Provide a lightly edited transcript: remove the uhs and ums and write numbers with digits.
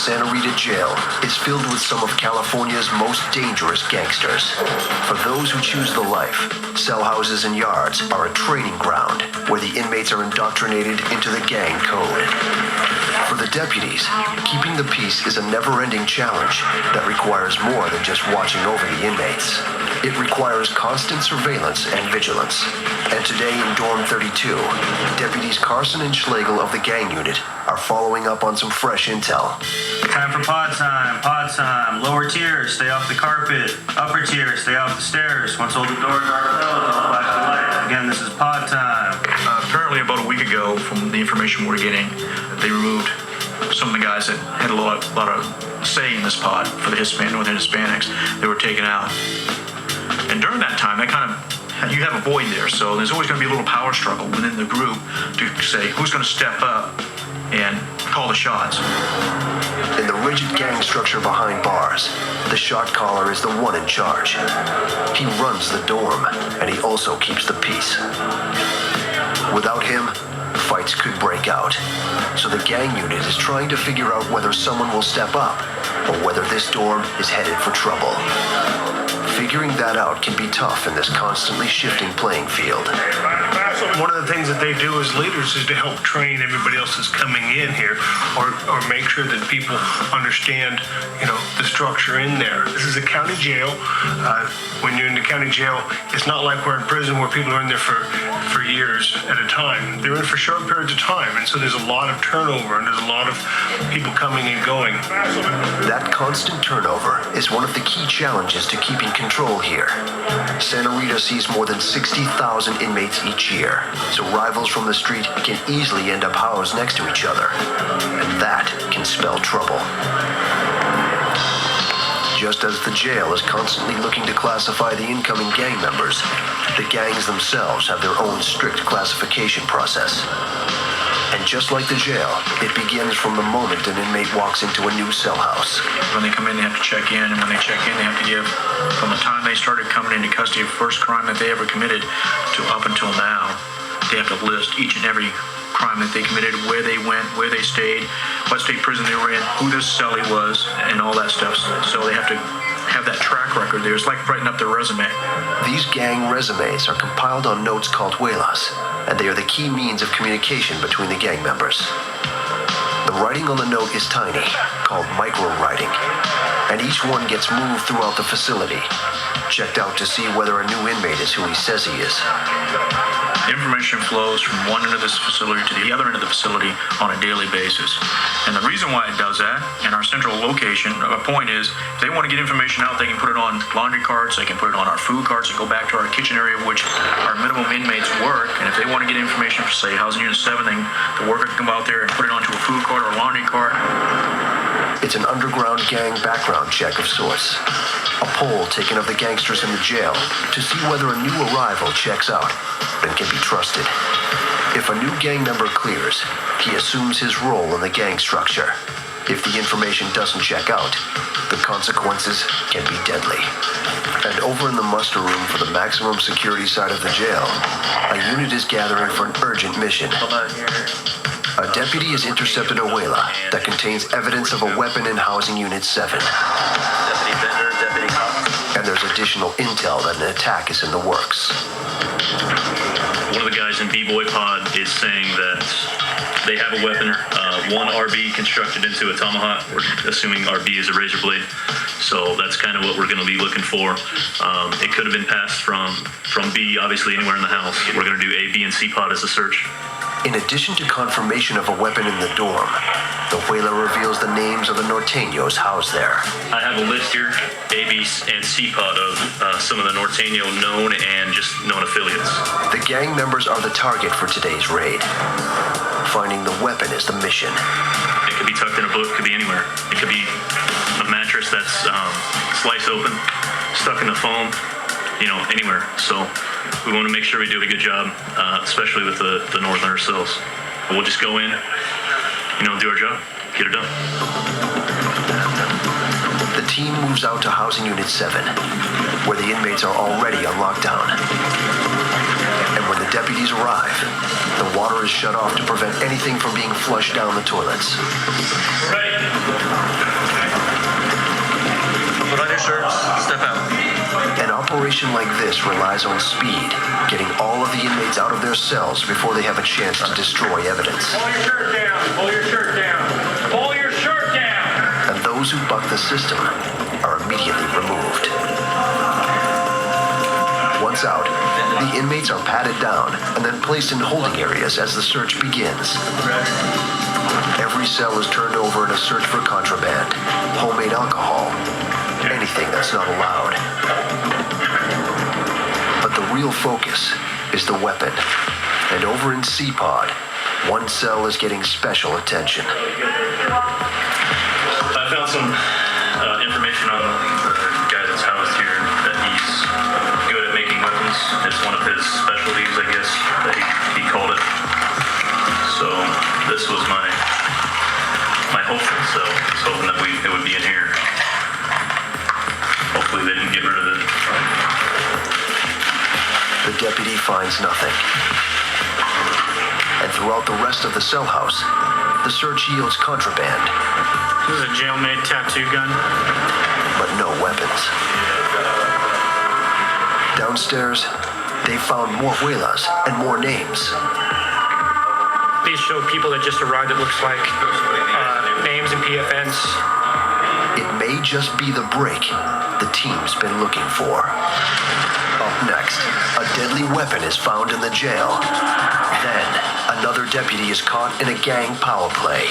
Santa Rita Jail is filled with some of California's most dangerous gangsters. For those who choose the life, cell houses and yards are a training ground where the inmates are indoctrinated into the gang code. For the deputies, keeping the peace is a never-ending challenge that requires more than just watching over the inmates. It requires constant surveillance and vigilance. And today in Dorm 32, Deputies Carson and Schlegel of the gang unit are following up on some fresh intel. Time for pod time, pod time. Lower tiers, stay off the carpet. Upper tiers, stay off the stairs. Once all the doors are closed, I'll flash the lights. Again, this is pod time. Apparently about a week ago, from the information we're getting, they removed some of the guys that had a lot of say in this pod for the Hispanics. They were taken out. And during that time, you have a void there, so there's always going to be a little power struggle within the group to say who's going to step up and call the shots. In the rigid gang structure behind bars, the shot caller is the one in charge. He runs the dorm, and he also keeps the peace. Without him, fights could break out. So the gang unit is trying to figure out whether someone will step up or whether this dorm is headed for trouble. Figuring that out can be tough in this constantly shifting playing field. One of the things that they do as leaders is to help train everybody else that's coming in here, or make sure that people understand, the structure in there. This is a county jail. When you're in the county jail, it's not like we're in prison where people are in there for years at a time. They're in for short periods of time, and so there's a lot of turnover, and there's a lot of people coming and going. That constant turnover is one of the key challenges to keeping control here. Santa Rita sees more than 60,000 inmates each year, so rivals from the street can easily end up housed next to each other, and that can spell trouble. Just as the jail is constantly looking to classify the incoming gang members, the gangs themselves have their own strict classification process. And just like the jail, it begins from the moment an inmate walks into a new cell house. When they come in, they have to check in, and when they check in, they have to give, from the time they started coming into custody of the first crime that they ever committed to up until now, they have to list each and every crime that they committed, where they went, where they stayed, what state prison they were in, who this cellie was, and all that stuff. So they have to have that track record there. It's like writing up their resume. These gang resumes are compiled on notes called huelas, and they are the key means of communication between the gang members. The writing on the note is tiny, called micro-writing, and each one gets moved throughout the facility, checked out to see whether a new inmate is who he says he is. Information flows from one end of this facility to the other end of the facility on a daily basis. And the reason why it does that, and our central location, a point is, if they want to get information out, they can put it on laundry carts, they can put it on our food carts, and go back to our kitchen area, which our minimum inmates work. And if they want to get information for, say, Housing Unit 7, the worker can come out there and put it onto a food cart or a laundry cart. It's an underground gang background check of sorts. A poll taken of the gangsters in the jail to see whether a new arrival checks out and can be trusted. If a new gang member clears, he assumes his role in the gang structure. If the information doesn't check out, the consequences can be deadly. And over in the muster room for the maximum security side of the jail, a unit is gathering for an urgent mission. A deputy has intercepted a huela that contains evidence of a weapon in Housing Unit 7. Deputy Bender, Deputy Cox. And there's additional intel that an attack is in the works. One of the guys in B-Boy Pod is saying that they have a weapon, one RB constructed into a tomahawk. We're assuming RB is a razor blade. So that's kind of what we're going to be looking for. It could have been passed from B, obviously anywhere in the house. We're going to do A, B, and C pod as a search. In addition to confirmation of a weapon in the dorm, the huela reveals the names of the norteños housed there. I have a list here, A, B, and C pod of some of the norteño known and just known affiliates. The gang members are the target for today's raid. Finding the weapon is the mission. It could be tucked in a book, could be anywhere. It could be a mattress that's sliced open, stuck in the foam, anywhere. So we want to make sure we do a good job, especially with the northern cells. We'll just go in, do our job, get it done. The team moves out to Housing Unit 7, where the inmates are already on lockdown. And when the the deputies arrive, the water is shut off to prevent anything from being flushed down the toilets. Ready. Put on your shirts. Step out. An operation like this relies on speed, getting all of the inmates out of their cells before they have a chance to destroy evidence. Pull your shirt down. Pull your shirt down. Pull your shirt down. And those who buck the system are immediately removed. Once out, the inmates are patted down and then placed in holding areas as the search begins. Every cell is turned over in a search for contraband, homemade alcohol, anything that's not allowed. But the real focus is the weapon. And over in C-Pod, one cell is getting special attention. I found some information on the guy that's housed here that he's good at making weapons. It's one of his specialties, I guess, that he called it. So this was my hope for the cell. I was hoping that it would be in here. Hopefully they didn't get rid of it. The deputy finds nothing. And throughout the rest of the cell house, the search yields contraband. This is a jail-made tattoo gun. But no weapons. Downstairs, they found more huelas and more names. These show people that just arrived. It looks like names and PFNs. It may just be the break the team's been looking for. Up next, a deadly weapon is found in the jail. Then, another deputy is caught in a gang power play.